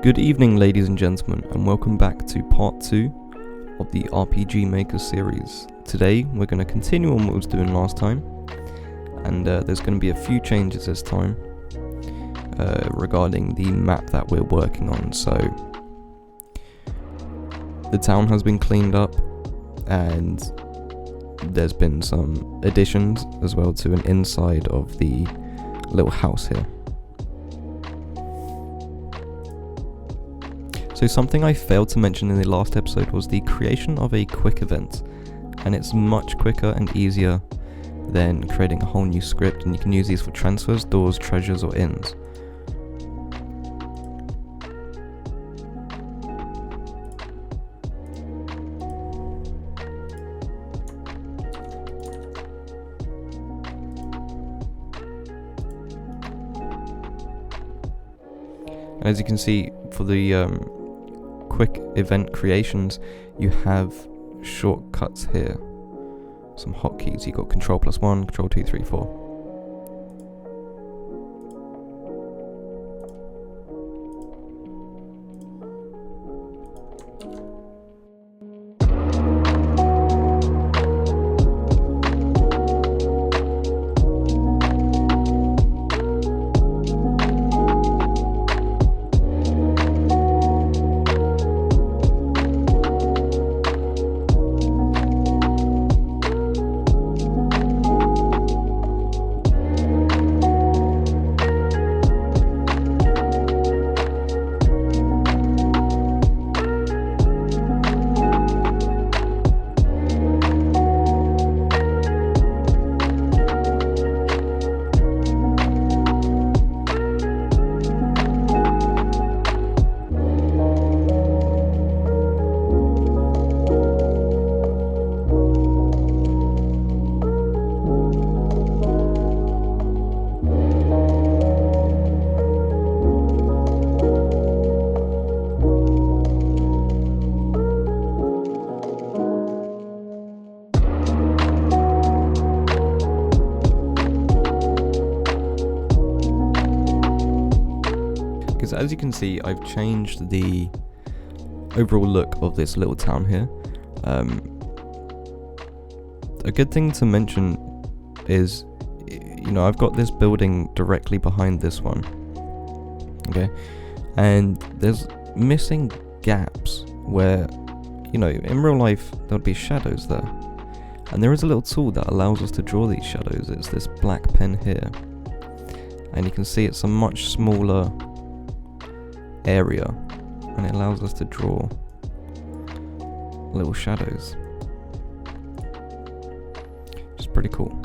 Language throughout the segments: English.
Good evening, ladies and gentlemen, and welcome back to part 2 of the RPG Maker series. Today we're going to continue on what we was doing last time, and there's going to be a few changes this time regarding the map that we're working on. So the town has been cleaned up, and there's been some additions as well to an inside of the little house here. So something I failed to mention in the last episode was the creation of a quick event, and it's much quicker and easier than creating a whole new script, and you can use these for transfers, doors, treasures, or inns. As you can see, for the quick event creations, you have shortcuts here, some hotkeys. You got Control +1, Control 2, 3, 4. Because as you can see, I've changed the overall look of this little town here. A good thing to mention is, I've got this building directly behind this one, okay, and there's missing gaps where, in real life there would be shadows there, and there is a little tool that allows us to draw these shadows. It's this black pen here, and you can see it's a much smaller area, and it allows us to draw little shadows, which is pretty cool.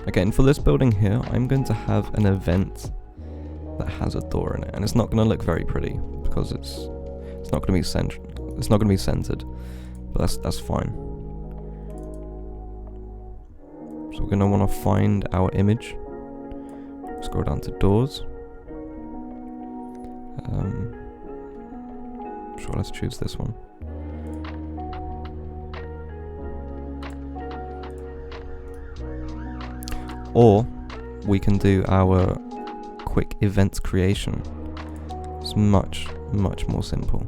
Okay, and for this building here, I'm going to have an event that has a door in it, and it's not going to look very pretty because it's not going to be centered. It's not going to be centered. But that's fine. So we're going to want to find our image. Scroll down to doors. Sure, let's choose this one. Or we can do our quick events creation. It's much more simple.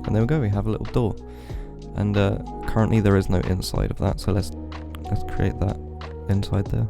And there we go, we have a little door, and currently there is no inside of that, so let's create that inside there.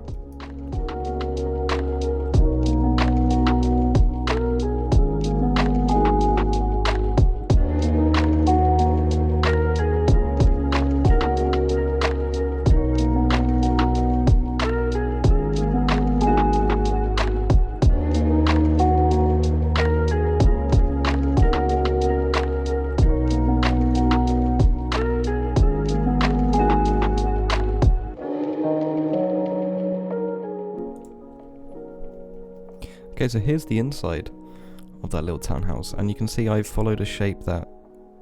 Okay, so here's the inside of that little townhouse, and you can see I've followed a shape that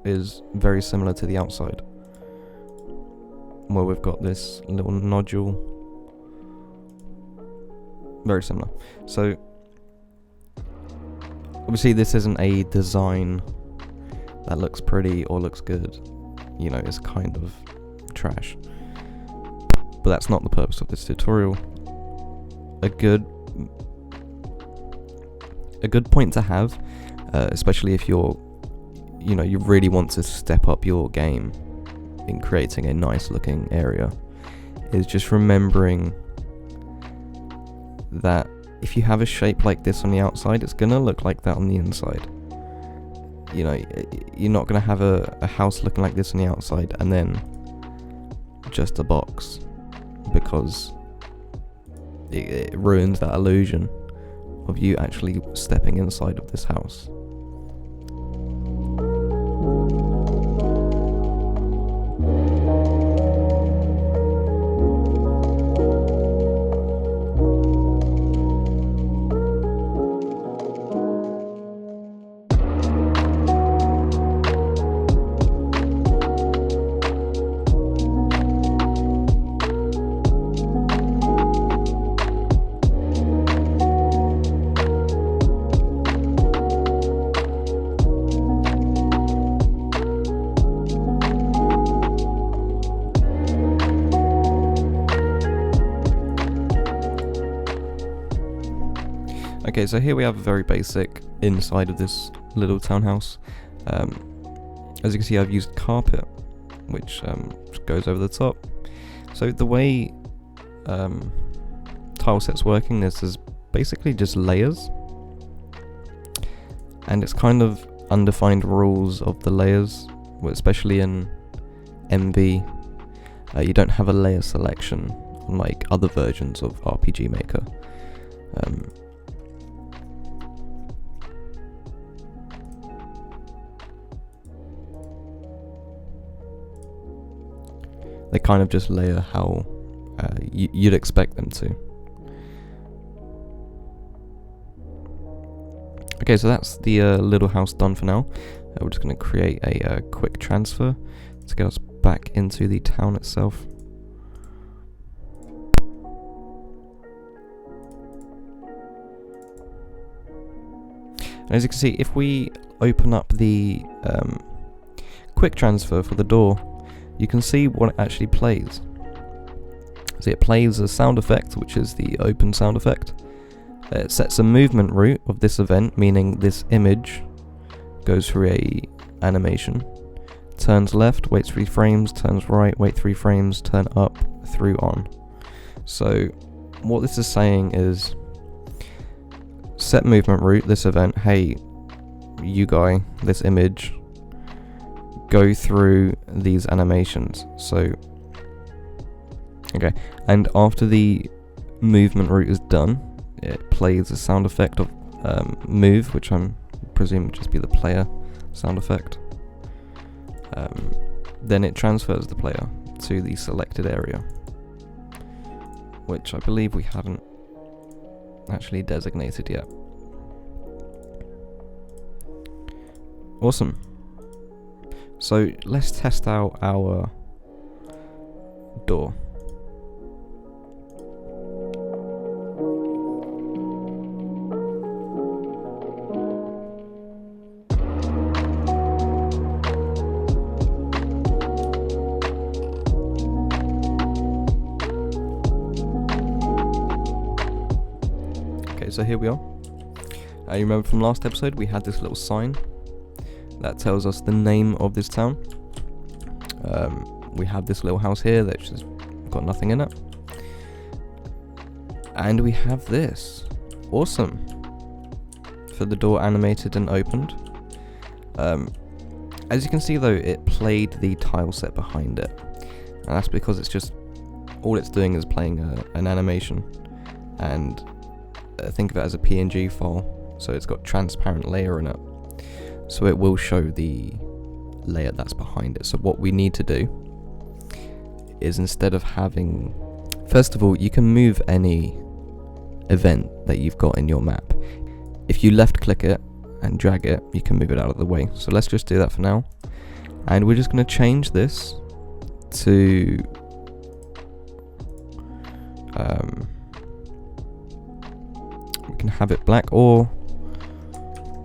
is very similar to the outside, where we've got this little nodule, very similar. So obviously this isn't a design that looks pretty or looks good, you know, is kind of trash. But that's not the purpose of this tutorial. A good point to have, especially if you really want to step up your game in creating a nice looking area, is just remembering that if you have a shape like this on the outside, it's gonna look like that on the inside. You know, you're not gonna have a house looking like this on the outside and then just a box, because it ruins that illusion of you actually stepping inside of this house. Okay, so here we have a very basic inside of this little townhouse. As you can see, I've used carpet, which goes over the top. So the way tile set's working, this is basically just layers, and it's kind of undefined rules of the layers, especially in MV. You don't have a layer selection unlike other versions of RPG Maker. They kind of just layer how you'd expect them to. Okay, so that's the little house done for now. We're just going to create a quick transfer to get us back into the town itself. And as you can see, if we open up the quick transfer for the door, you can see what it actually plays. So it plays a sound effect, which is the open sound effect. It sets a movement route of this event, meaning this image goes through a animation. Turns left, waits 3 frames, turns right, wait 3 frames, turn up, through on. So what this is saying is, set movement route, this event, hey, you guy, this image, go through these animations. So okay, and after the movement route is done, it plays a sound effect of move, which I'm presuming would just be the player sound effect. Then it transfers the player to the selected area, which I believe we haven't actually designated yet. Awesome. So let's test out our door. Okay, so here we are. You remember from last episode we had this little sign that tells us the name of this town. We have this little house here that's just got nothing in it. And we have this. Awesome. For the door animated and opened. As you can see though, it played the tile set behind it. And that's because it's just, all it's doing is playing an animation. And think of it as a PNG file. So it's got transparent layer in it. So it will show the layer that's behind it. So what we need to do is, instead of having, first of all, you can move any event that you've got in your map. If you left click it and drag it, you can move it out of the way. So let's just do that for now. And we're just going to change this to we can have it black, or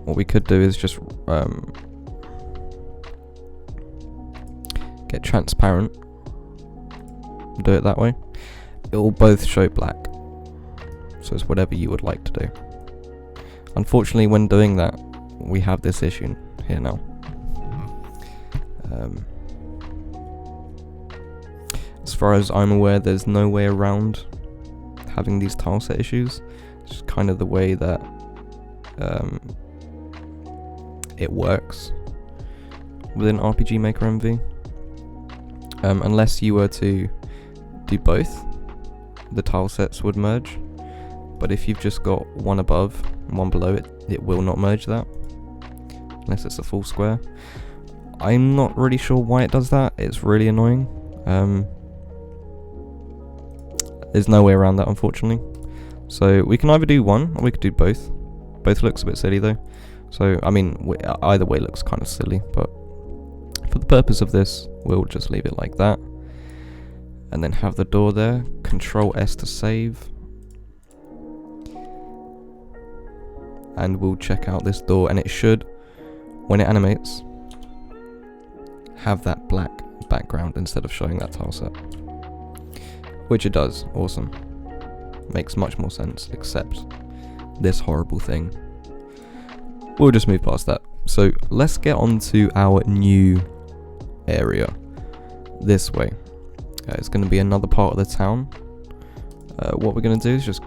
what we could do is just get transparent, do it that way, it will both show black. So it's whatever you would like to do. Unfortunately, when doing that, we have this issue here now. As far as I'm aware, there's no way around having these tileset issues. It's just kind of the way that it works within RPG Maker MV. Unless you were to do both, the tilesets would merge. But if you've just got one above and one below it, it will not merge that unless it's a full square. I'm not really sure why it does that. It's really annoying. There's no way around that, unfortunately. So we can either do one or we could do both. Both looks a bit silly though. So I mean, either way looks kind of silly, but for the purpose of this, we'll just leave it like that. And then have the door there. Control S to save. And we'll check out this door, and it should, when it animates, have that black background instead of showing that tileset. Which it does. Awesome. Makes much more sense, except this horrible thing. We'll just move past that. So let's get on to our new area. This way. It's going to be another part of the town. What we're going to do is just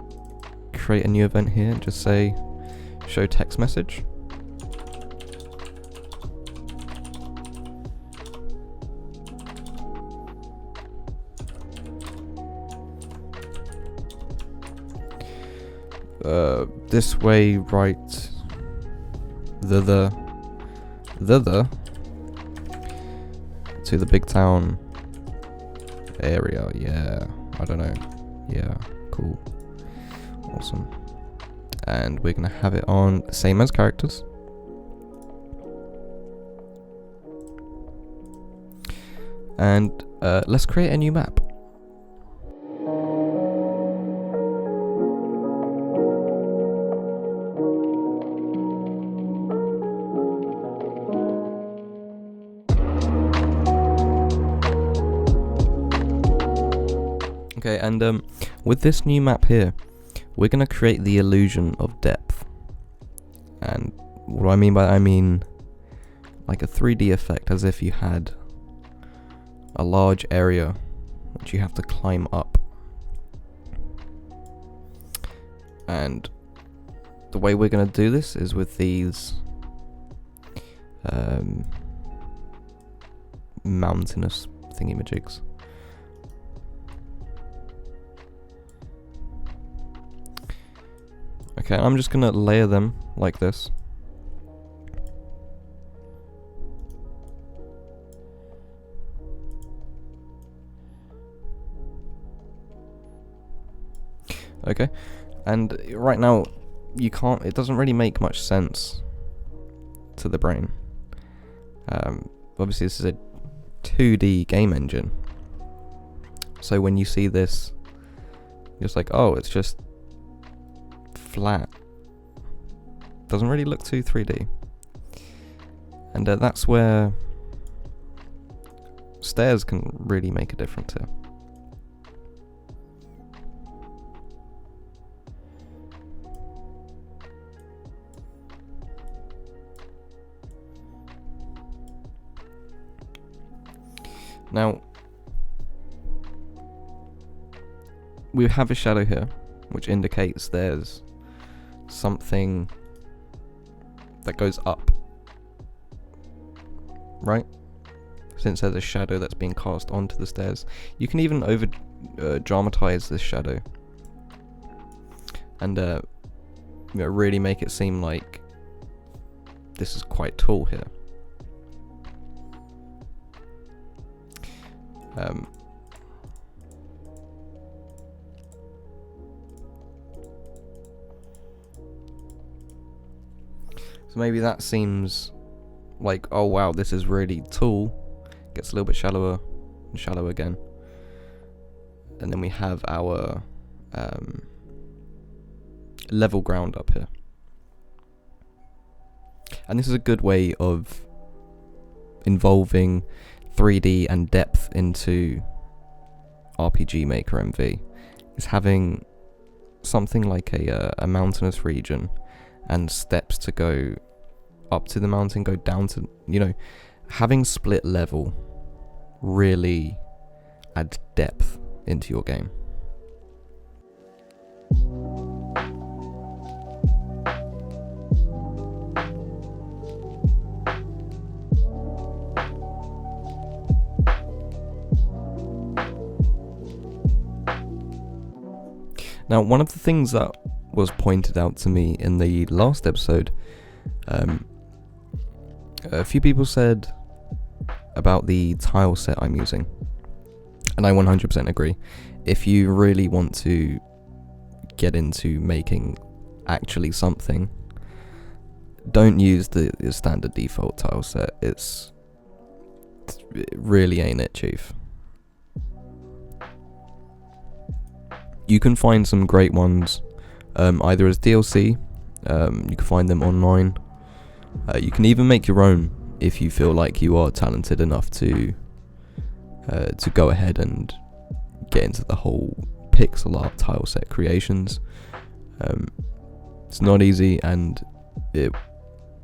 create a new event here and just say show text message. This way, right? Thither to the big town area. Yeah, I don't know. Yeah, cool, awesome. And we're gonna have it on same as characters. And let's create a new map. Okay, and with this new map here, we're going to create the illusion of depth. And what do I mean by that? I mean like a 3D effect, as if you had a large area which you have to climb up. And the way we're going to do this is with these mountainous thingamajigs. Okay, I'm just gonna layer them like this. Okay, and right now you can't, it doesn't really make much sense to the brain. Obviously this is a 2D game engine, so when you see this, you're just like, oh, it's just flat. Doesn't really look too 3D. And that's where stairs can really make a difference here. Now, we have a shadow here, which indicates there's something that goes up, right? Since there's a shadow that's being cast onto the stairs. You can even over dramatize this shadow and really make it seem like this is quite tall here. So maybe that seems like, oh wow, this is really tall. Gets a little bit shallower and shallow again. And then we have our level ground up here. And this is a good way of involving 3D and depth into RPG Maker MV is having something like a mountainous region and steps to go up to the mountain, go down to, having split level really adds depth into your game. Now, one of the things that was pointed out to me in the last episode, a few people said about the tile set I'm using, and I 100% agree. If you really want to get into making actually something, don't use the standard default tile set. It really ain't it, chief. You can find some great ones, either as DLC, you can find them online. You can even make your own if you feel like you are talented enough to go ahead and get into the whole pixel art tile set creations. It's not easy, and it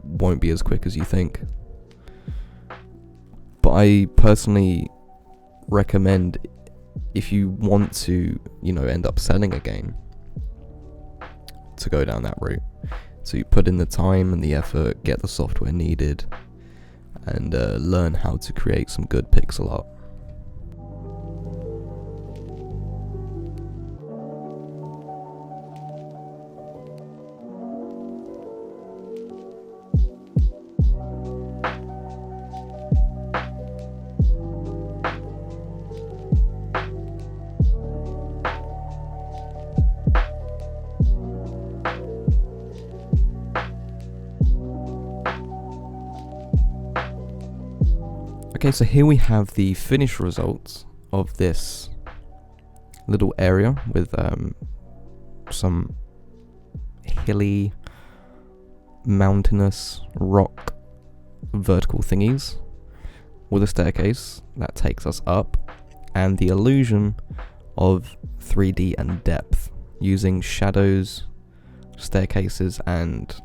won't be as quick as you think. But I personally recommend, if you want to, end up selling a game, to go down that route. So you put in the time and the effort, get the software needed, and learn how to create some good pixel art. Okay, so here we have the finished results of this little area with some hilly, mountainous, rock, vertical thingies with a staircase that takes us up, and the illusion of 3D and depth using shadows, staircases, and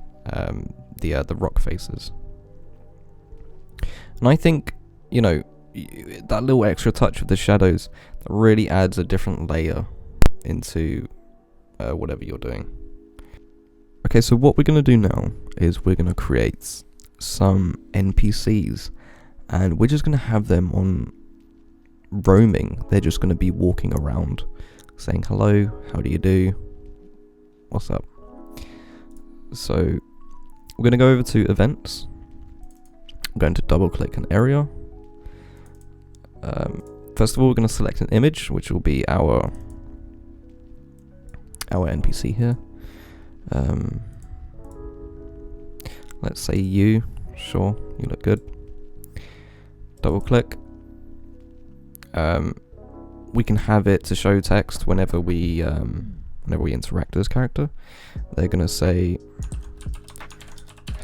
the rock faces. And I think, that little extra touch of the shadows, that really adds a different layer into whatever you're doing. Okay, so what we're going to do now is we're going to create some NPCs, and we're just going to have them on roaming. They're just going to be walking around saying hello, how do you do, what's up. So we're going to go over to events. I'm going to double click an area. First of all, we're going to select an image, which will be our NPC here. Let's say you. Sure, you look good. Double click. We can have it to show text whenever we interact with this character. They're going to say,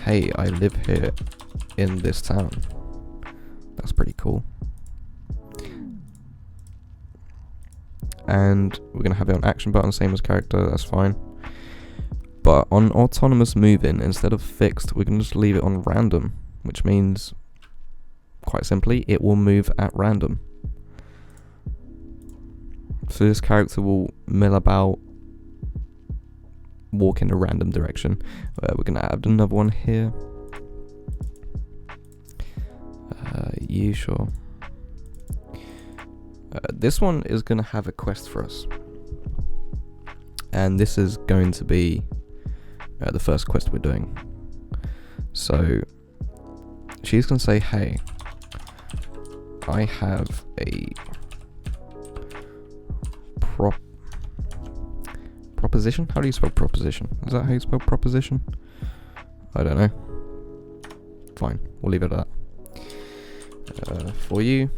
"Hey, I live here in this town." That's pretty cool. And we're going to have it on action button, same as character, that's fine. But on autonomous moving, instead of fixed, we can just leave it on random, which means, quite simply, it will move at random. So this character will mill about, walk in a random direction. We're going to add another one here. You sure? This one is going to have a quest for us, and this is going to be the first quest we're doing. So she's going to say, "Hey, I have a proposition." How do you spell proposition? Is that how you spell proposition? I don't know. Fine, we'll leave it at that. For you.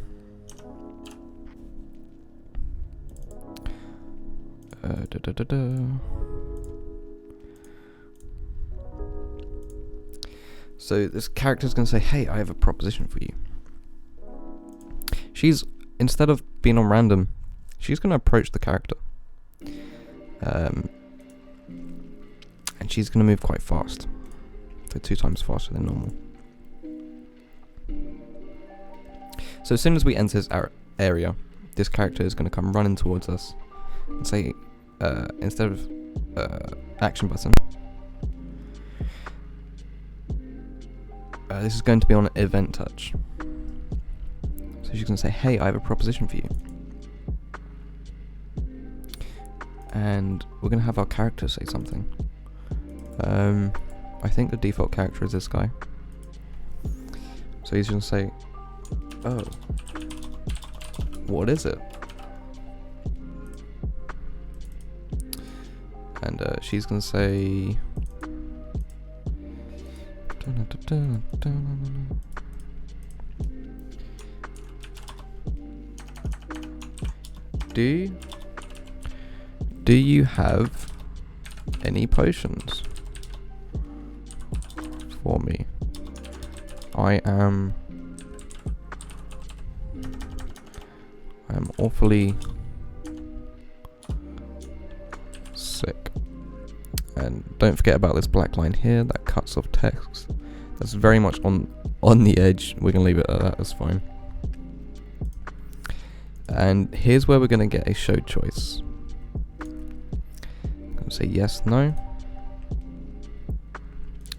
So this character's going to say, "Hey, I have a proposition for you." instead of being on random, she's going to approach the character. And she's going to move quite fast. So 2 times faster than normal. So as soon as we enter this area, this character is going to come running towards us and say, instead of action button, this is going to be on event touch. So she's going to say, hey, I have a proposition for you. And we're going to have our character say something. I think the default character is this guy. So he's going to say, oh, what is it? And she's going to say, do you have any potions for me? I am awfully sick. And don't forget about this black line here that cuts off text. That's very much on the edge. We're gonna leave it at that, that's fine. And here's where we're gonna get a show choice. I'm gonna say yes, no.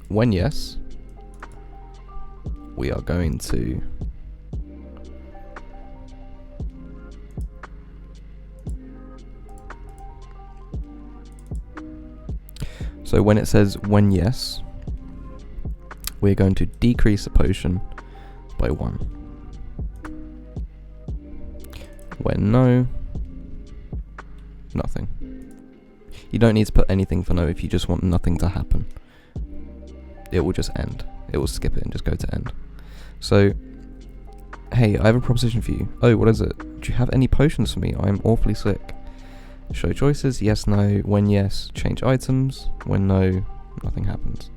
When yes, we are going to so when it says when yes, we're going to decrease a potion by 1. When no, nothing. You don't need to put anything for no if you just want nothing to happen. It will just end. It will skip it and just go to end. So, hey, I have a proposition for you. Oh, what is it? Do you have any potions for me? I am awfully sick. Show choices, yes, no. When yes, change items. When no, nothing happens.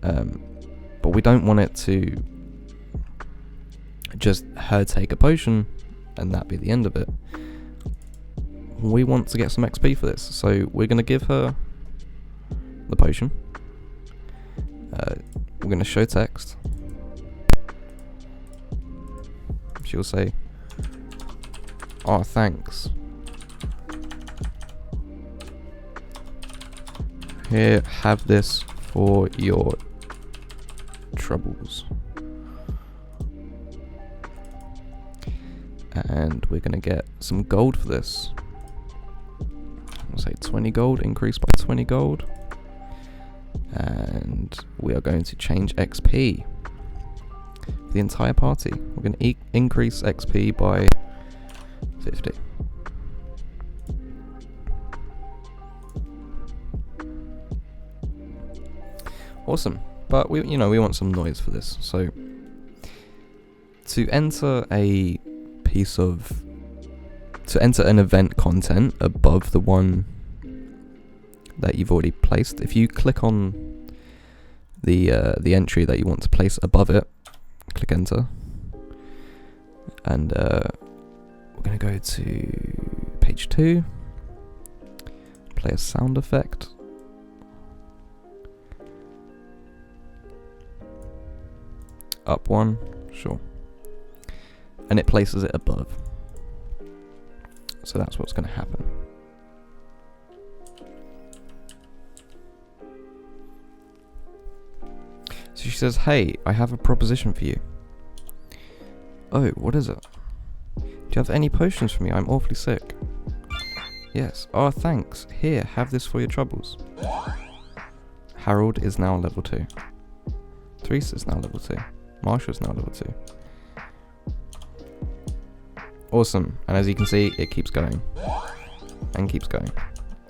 But we don't want it to just her take a potion and that be the end of it. We want to get some XP for this, so we're going to give her the potion. We're going to show text. She'll say, oh, thanks. Here, have this for your troubles. And we're going to get some gold for this. I'll say 20 gold, increase by 20 gold. And we are going to change XP for the entire party. We're going to increase XP by 50. Awesome. But we want some noise for this. So to enter an event content above the one that you've already placed, if you click on the entry that you want to place above it, click enter, and we're going to go to page 2, play a sound effect. Up 1, sure. And it places it above. So that's what's going to happen. So she says, hey, I have a proposition for you. Oh, what is it? Do you have any potions for me? I'm awfully sick. Yes. Oh, thanks. Here, have this for your troubles. Harold is now level 2. Teresa is now level 2. Marsha is now level 2. Awesome. And as you can see, it keeps going. And keeps going.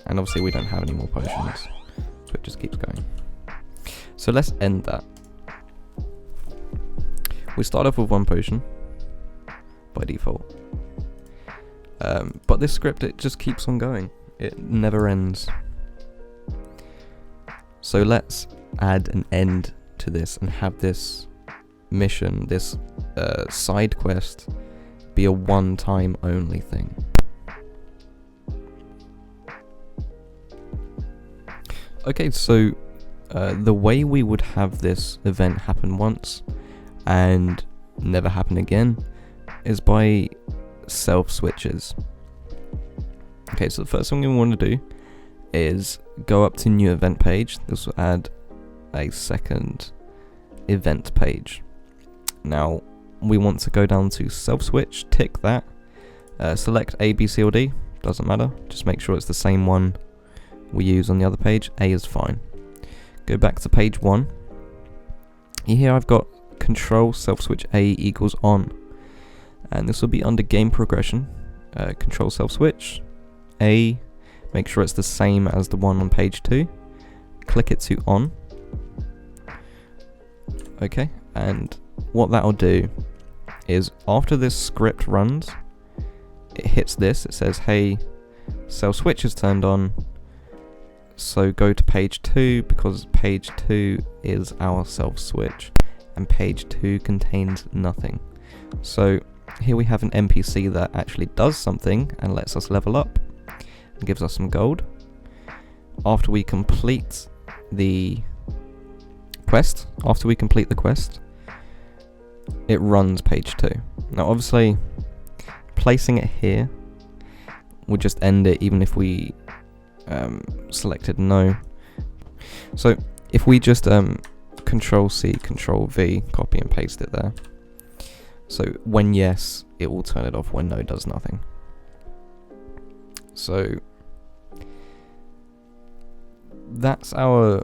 And obviously we don't have any more potions. So it just keeps going. So let's end that. We start off with 1 potion. By default. But this script, it just keeps on going. It never ends. So let's add an end to this and have this mission, this side quest, be a one-time only thing. Okay, so the way we would have this event happen once and never happen again is by self-switches. Okay, so the first thing we want to do is go up to new event page. This will add a second event page. Now we want to go down to self-switch, tick that, select A, B, C or D, doesn't matter, just make sure it's the same one we use on the other page. A is fine. Go back to page 1. Here I've got control self-switch A equals on, and this will be under game progression. Control self-switch A, make sure it's the same as the one on page 2, click it to on. Okay, and what that'll do is after this script runs, it hits this, it says, hey, self-switch is turned on, so go to page 2 because page 2 is our self-switch and page 2 contains nothing. So here we have an NPC that actually does something and lets us level up and gives us some gold. After we complete the quest, it runs page 2. Now obviously placing it here would just end it even if we selected no. So if we just Control C, Control V, copy and paste it there. So when yes, it will turn it off. When no, does nothing. So that's our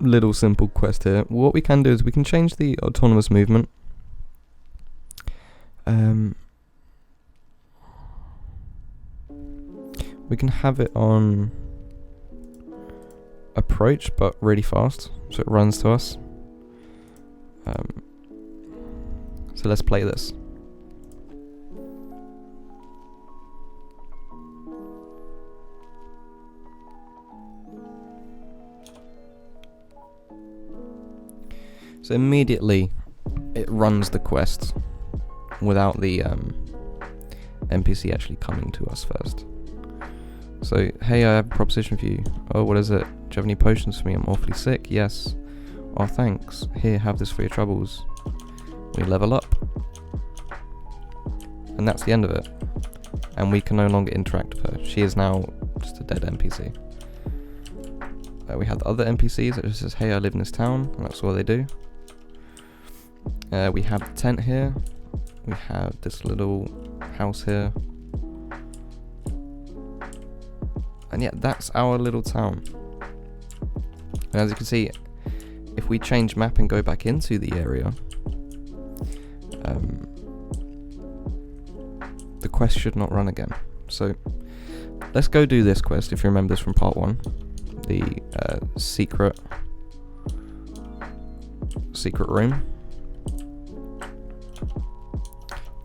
little simple quest here. What we can do is we can change the autonomous movement. We can have it on approach, but really fast, so it runs to us. So let's play this. So immediately it runs the quest without the NPC actually coming to us first. So, hey, I have a proposition for you. Oh, what is it? Do you have any potions for me? I'm awfully sick. Yes. Oh, thanks. Here, have this for your troubles. We level up. And that's the end of it. And we can no longer interact with her. She is now just a dead NPC. We have the other NPCs that just says, hey, I live in this town. And that's all they do. We have the tent here. We have this little house here. And yeah, that's our little town. And as you can see, if we change map and go back into the area, the quest should not run again. So let's go do this quest, if you remember this from part 1. The secret room.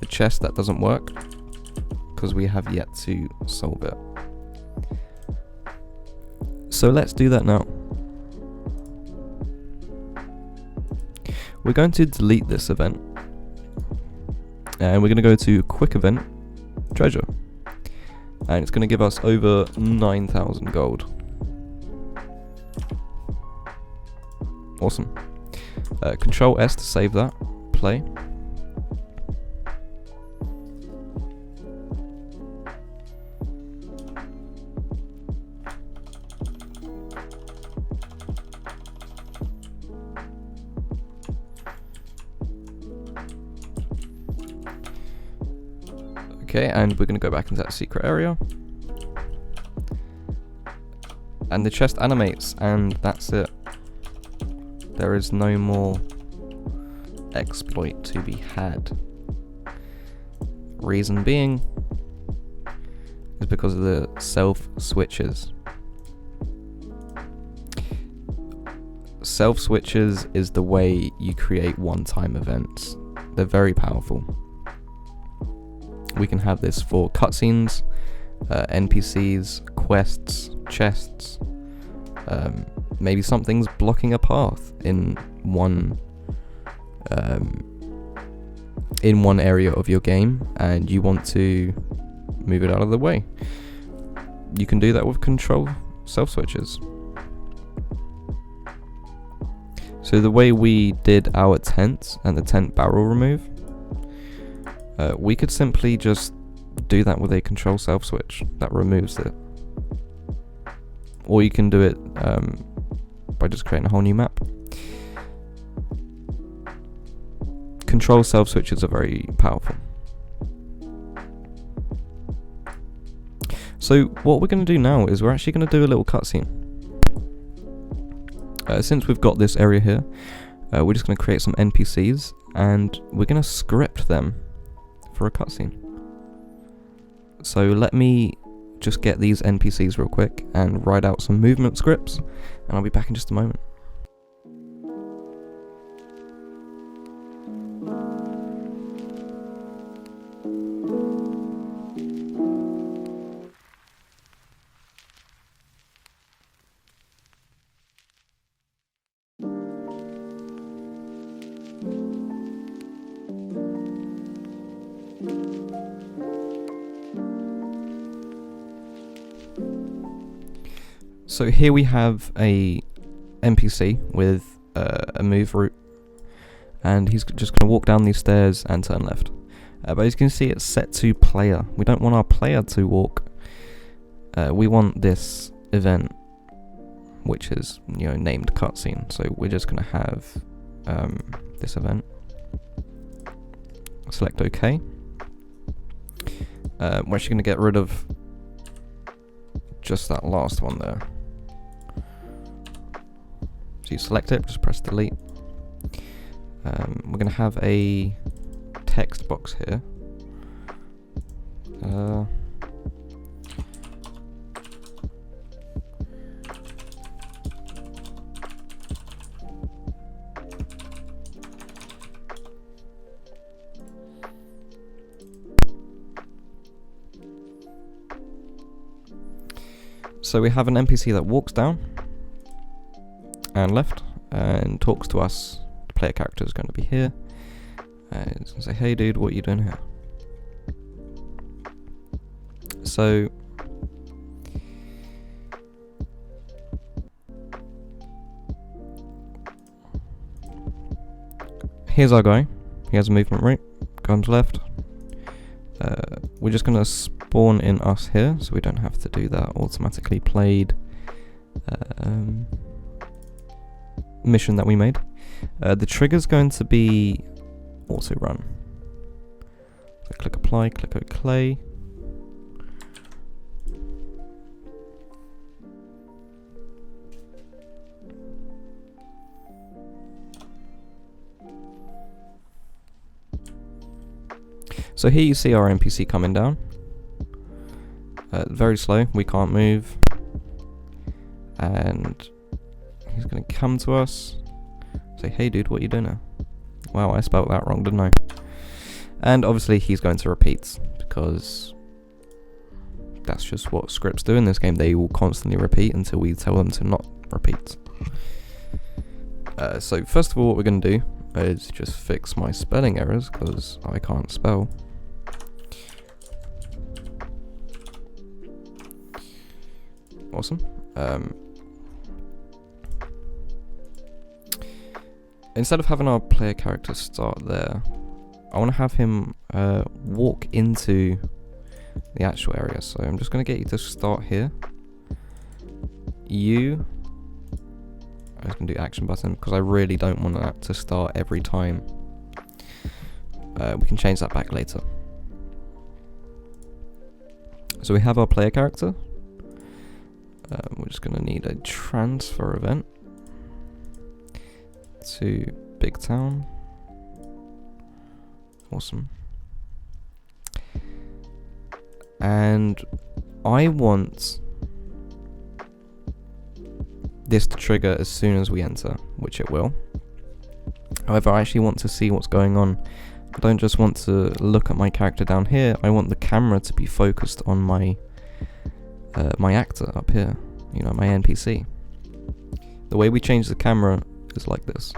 The chest that doesn't work, because we have yet to solve it. So let's do that now. We're going to delete this event. And we're going to go to quick event, treasure. And it's going to give us over 9,000 gold. Awesome. Control S to save that. Play. Okay, and we're going to go back into that secret area. And the chest animates, and that's it. There is no more exploit to be had. Reason being is because of the self-switches. Self-switches is the way you create one-time events. They're very powerful. We can have this for cutscenes, NPCs, quests, chests. Maybe something's blocking a path in one in one area of your game and you want to move it out of the way. You can do that with control self switches. So the way we did our tent and the tent barrel remove, we could simply just do that with a control self switch that removes it. Or you can do it by just creating a whole new map. Control self switches are very powerful. So what we're going to do now is we're actually going to do a little cutscene. Since we've got this area here, we're just going to create some NPCs and we're going to script them for a cutscene. So let me just get these NPCs real quick and write out some movement scripts, and I'll be back in just a moment. So here we have a NPC with a move route, and he's just going to walk down these stairs and turn left. But as you can see, it's set to player. We don't want our player to walk. We want this event, which is named cutscene. So we're just going to have this event. Select OK. We're actually going to get rid of just that last one there. So you select it, just press delete. We're going to have a text box here. So we have an NPC that walks down and left and talks to us. The player character is going to be here and it's going to say, "Hey dude, what are you doing here?" So here's our guy. He has a movement rate, comes left. We're just going to spawn in us here, so we don't have to do that automatically played mission that we made. The trigger's going to be auto run. So click apply, click OK. So here you see our NPC coming down. Very slow, we can't move. And he's going to come to us, say, "Hey dude, what are you doing now?" Wow, I spelled that wrong, didn't I? And obviously he's going to repeat, because that's just what scripts do in this game. They will constantly repeat until we tell them to not repeat. So first of all, what we're going to do is just fix my spelling errors, because I can't spell. Awesome. Instead of having our player character start there, I want to have him walk into the actual area. So I'm just going to get you to start here. I'm just going to do action button because I really don't want that to start every time. We can change that back later. So we have our player character. We're just going to need a transfer event to Big Town. Awesome. And I want this to trigger as soon as we enter, which it will. However, I actually want to see what's going on. I don't just want to look at my character down here. I want the camera to be focused on my my actor up here, my NPC. The way we change the camera is like this.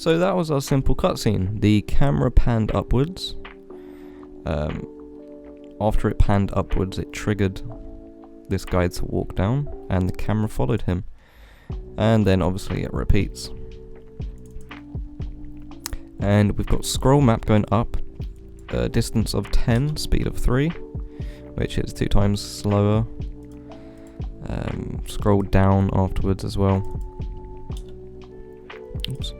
So that was our simple cutscene. The camera panned upwards. After it panned upwards, it triggered this guy to walk down, and the camera followed him. And then obviously it repeats. And we've got scroll map going up, distance of 10, speed of 3, which is 2 times slower. Scroll down afterwards as well. Oops.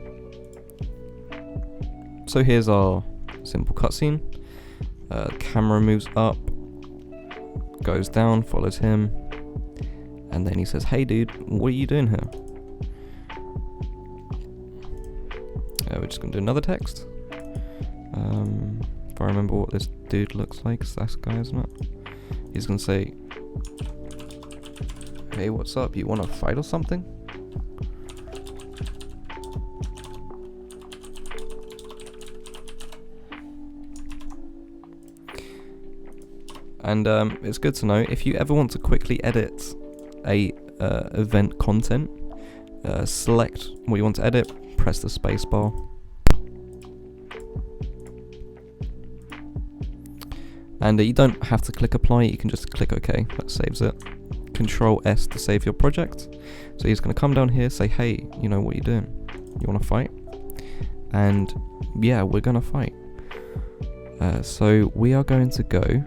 So here's our simple cutscene. Camera moves up, goes down, follows him, and then he says, "Hey dude, what are you doing here?" We're just gonna do another text. If I remember what this dude looks like, it's that guy, isn't it? He's gonna say, "Hey, what's up? You wanna fight or something?" And it's good to know, if you ever want to quickly edit a event content, select what you want to edit, press the space bar. And you don't have to click apply, you can just click OK, that saves it. Control S to save your project. So he's going to come down here, say, "Hey, you know, what are you doing? You want to fight?" And yeah, we're going to fight. So we are going to go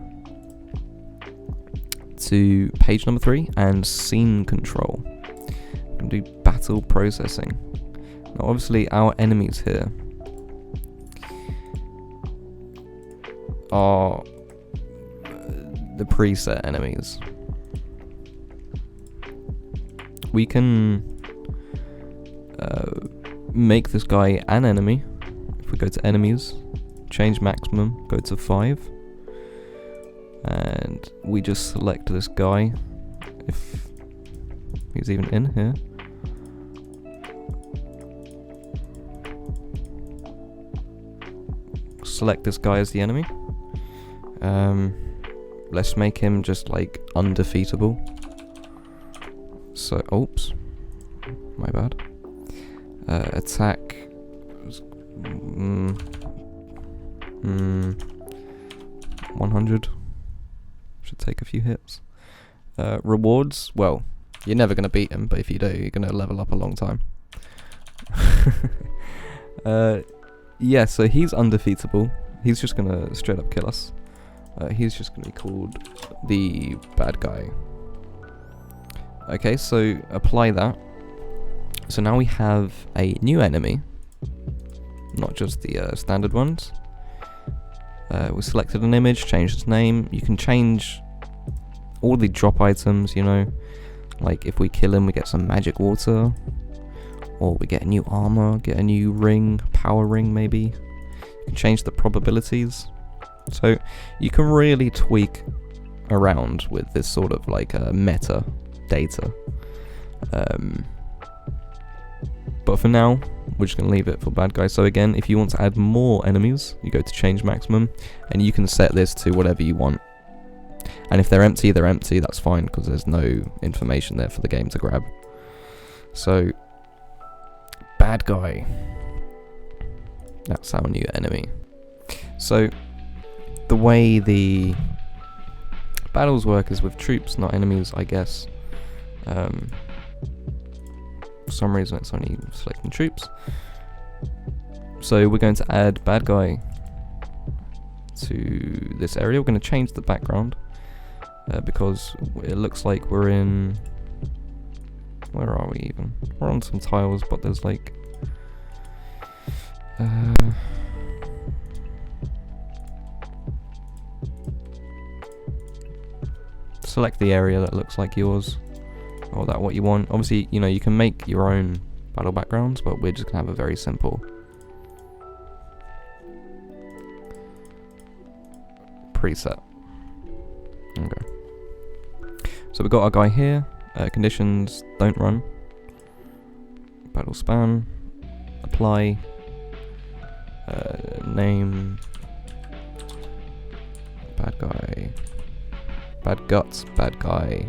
to page number 3 and scene control. We're going to do battle processing. Now obviously our enemies here are the preset enemies. We can make this guy an enemy. If we go to enemies, change maximum, go to 5, and we just select this guy if he's even in here. Select this guy as the enemy. Let's make him just like undefeatable. So, oops, my bad. Attack 100. Should take a few hits. Rewards, well, you're never going to beat him, but if you do, you're going to level up a long time. Yeah, so he's undefeatable. He's just going to straight up kill us. He's just going to be called the bad guy. Okay, so apply that. So now we have a new enemy, not just the standard ones. We selected an image, changed its name. You can change all the drop items, you know, like if we kill him we get some magic water, or we get a new armor, get a new ring, power ring maybe. You can change the probabilities. So you can really tweak around with this sort of like meta data. But for now, we're just going to leave it for bad guys. So again, if you want to add more enemies, you go to change maximum, and you can set this to whatever you want. And if they're empty, that's fine, because there's no information there for the game to grab. So, bad guy. That's our new enemy. So, the way the battles work is with troops, not enemies, I guess. For some reason it's only selecting troops. So we're going to add bad guy to this area. We're going to change the background because it looks like we're in... Where are we even? We're on some tiles, but there's like... select the area that looks like yours, or that what you want. Obviously, you know, you can make your own battle backgrounds, but we're just gonna have a very simple preset. Okay. So we've got our guy here. Conditions, don't run. Battle span. Apply. Name. Bad guy. Bad guts. Bad guy.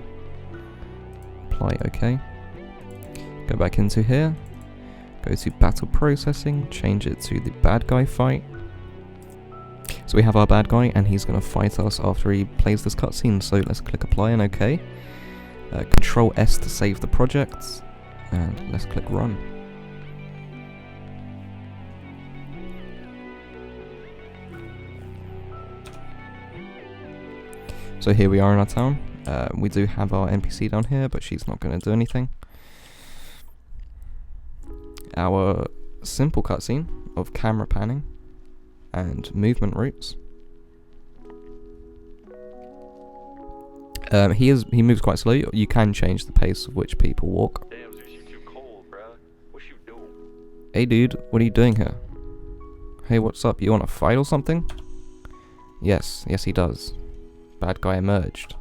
Apply, okay. Go back into here. Go to battle processing, change it to the bad guy fight. So we have our bad guy, and he's going to fight us after he plays this cutscene. So let's click apply and OK. Control S to save the project, and let's click run. So here we are in our town. We do have our NPC down here, but she's not going to do anything. Our simple cutscene of camera panning and movement routes. He moves quite slow. You can change the pace of which people walk. Damn, this is too cold, bruh. What you doing? Hey dude, what are you doing here? Hey, what's up? You want to fight or something? Yes he does. Bad guy emerged.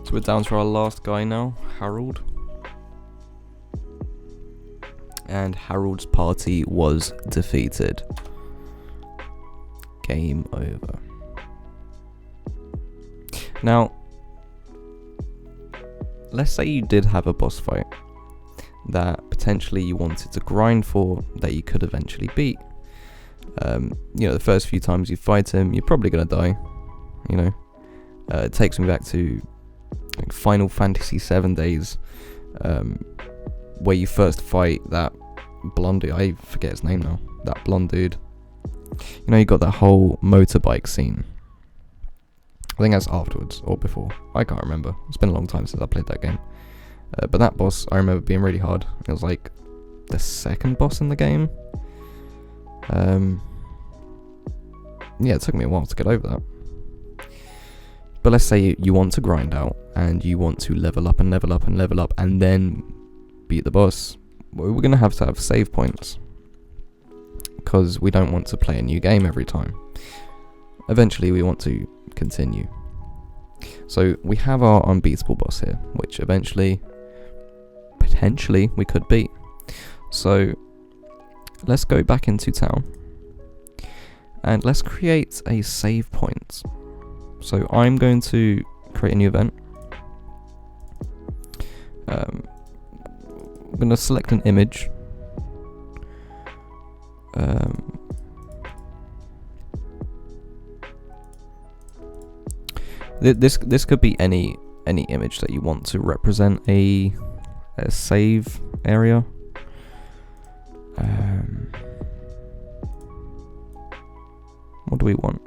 So we're down to our last guy now, Harold. And Harold's party was defeated. Game over. Now, let's say you did have a boss fight that potentially you wanted to grind for, that you could eventually beat. The first few times you fight him, you're probably gonna die. It takes me back to Final Fantasy VII days, where you first fight that blonde dude. I forget his name now. That blonde dude. You got that whole motorbike scene. I think that's afterwards or before. I can't remember. It's been a long time since I played that game. But that boss, I remember being really hard. It was like the second boss in the game. It took me a while to get over that. But let's say you want to grind out and you want to level up and level up and level up and then beat the boss. We're going to have save points, because we don't want to play a new game every time. Eventually we want to continue. So we have our unbeatable boss here, which eventually, potentially, we could beat. So let's go back into town and let's create a save point. So I'm going to create a new event. I'm going to select an image. This could be any image that you want to represent a save area. What do we want?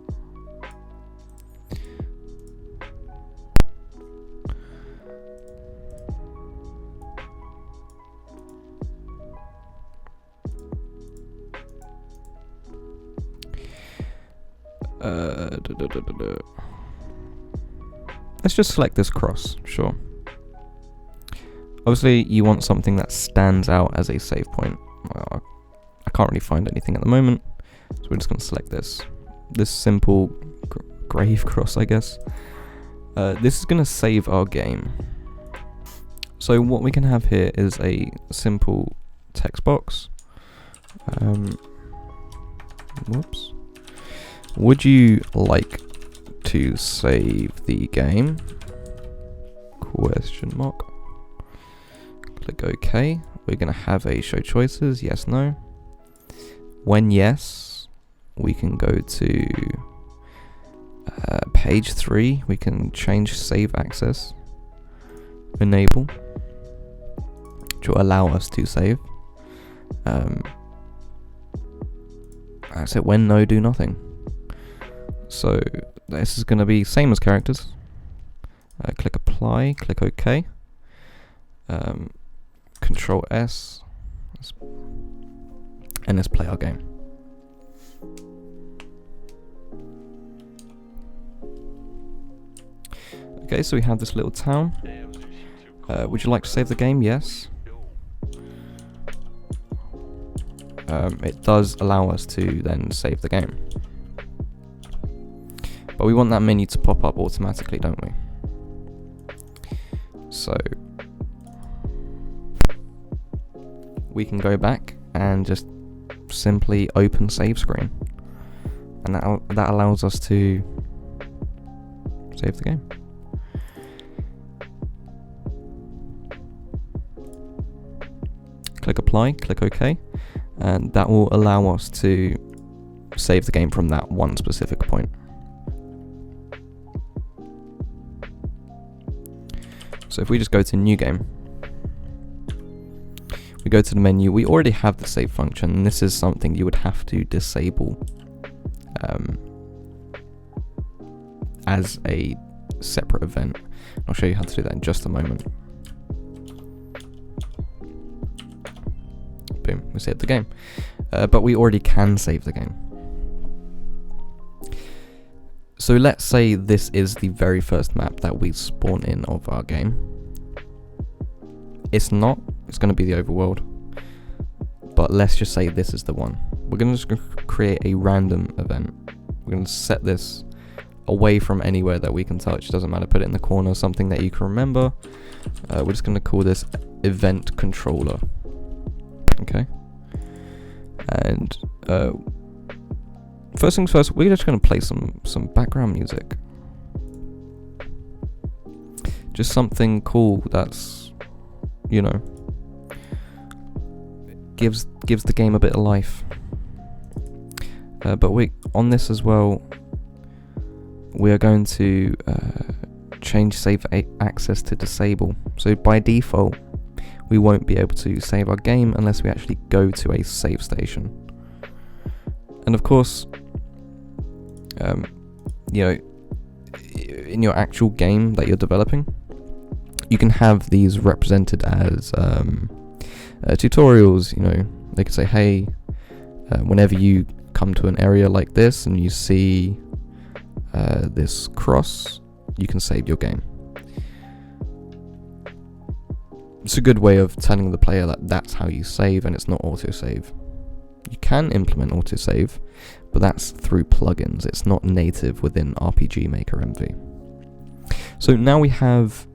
Let's just select this cross, sure. Obviously, you want something that stands out as a save point. I can't really find anything at the moment, so we're just going to select this simple grave cross, I guess. This is going to save our game. So what we can have here is a simple text box. Whoops. Would you like to save the game? ? Click OK. We're going to have a show choices, yes, no. When yes, we can go to page 3. We can change save access, enable, which will allow us to save. That's it. When no, do nothing. So this is going to be same as characters. Click apply, click OK. Control S, and let's play our game. Okay, so we have this little town. Would you like to save the game? Yes. It does allow us to then save the game. But we want that menu to pop up automatically, don't we? So we can go back and just simply open save screen. And that allows us to save the game. Click apply, click OK, and that will allow us to save the game from that one specific point. So if we just go to new game, we go to the menu, we already have the save function, and this is something you would have to disable as a separate event. I'll show you how to do that in just a moment. Boom, we saved the game. But we already can save the game. So let's say this is the very first map that we spawn in of our game. It's not, it's going to be the overworld. But let's just say this is the one. We're going to just create a random event. We're going to set this away from anywhere that we can touch. Doesn't matter, put it in the corner, something that you can remember. We're just going to call this event controller. Okay. And first things first, we're just going to play some background music. Just something cool that's, you know, gives the game a bit of life. But we on this as well, we are going to change save access to disable. So by default, we won't be able to save our game unless we actually go to a save station. And of course, you know, in your actual game that you're developing, you can have these represented as tutorials. You know, they could say, hey, whenever you come to an area like this and you see this cross, you can save your game. It's a good way of telling the player that that's how you save, and it's not autosave. You can implement autosave, but that's through plugins. It's not native within RPG Maker MV. So now we have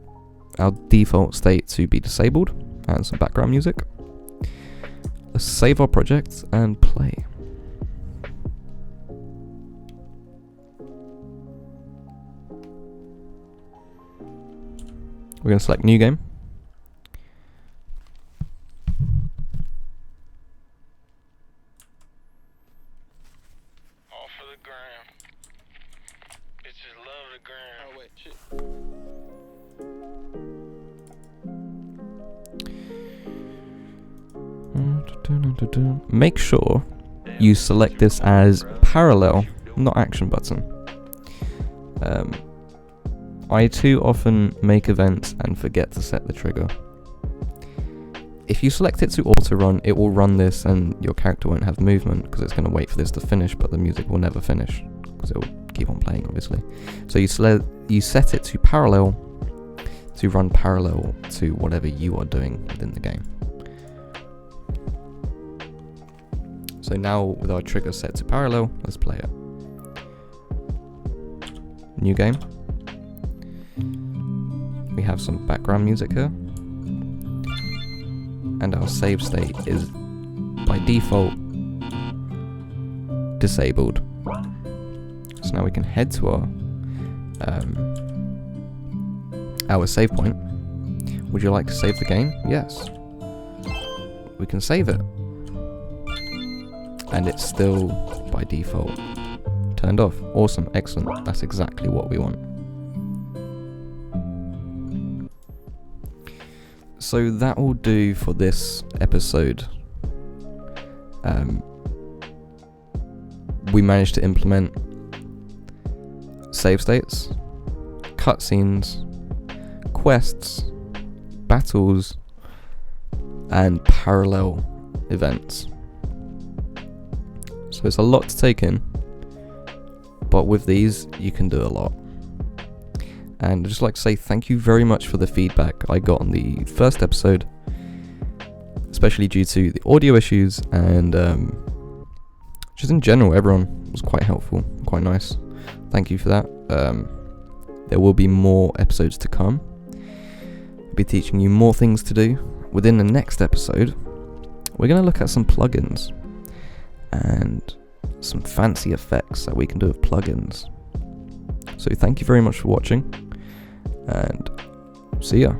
our default state to be disabled and some background music. Let's save our project and play. We're going to select new game. Make sure you select this as parallel, not action button. I too often make events and forget to set the trigger. If you select it to auto run, it will run this and your character won't have movement because it's going to wait for this to finish, but the music will never finish because it will keep on playing, obviously. So you set it to parallel to run parallel to whatever you are doing within the game. So now with our trigger set to parallel, let's play it. New game. We have some background music here. And our save state is by default disabled. So now we can head to our save point. Would you like to save the game? Yes. We can save it. And it's still by default turned off. Awesome, excellent. That's exactly what we want. So that will do for this episode. We managed to implement save states, cutscenes, quests, battles, and parallel events. So it's a lot to take in, but with these you can do a lot. And I'd just like to say thank you very much for the feedback I got on the first episode, especially due to the audio issues, and just in general, everyone was quite helpful, quite nice. Thank you for that. There will be more episodes to come. I'll be teaching you more things to do. Within the next episode, we're going to look at some plugins and some fancy effects that we can do with plugins. So thank you very much for watching, and see ya.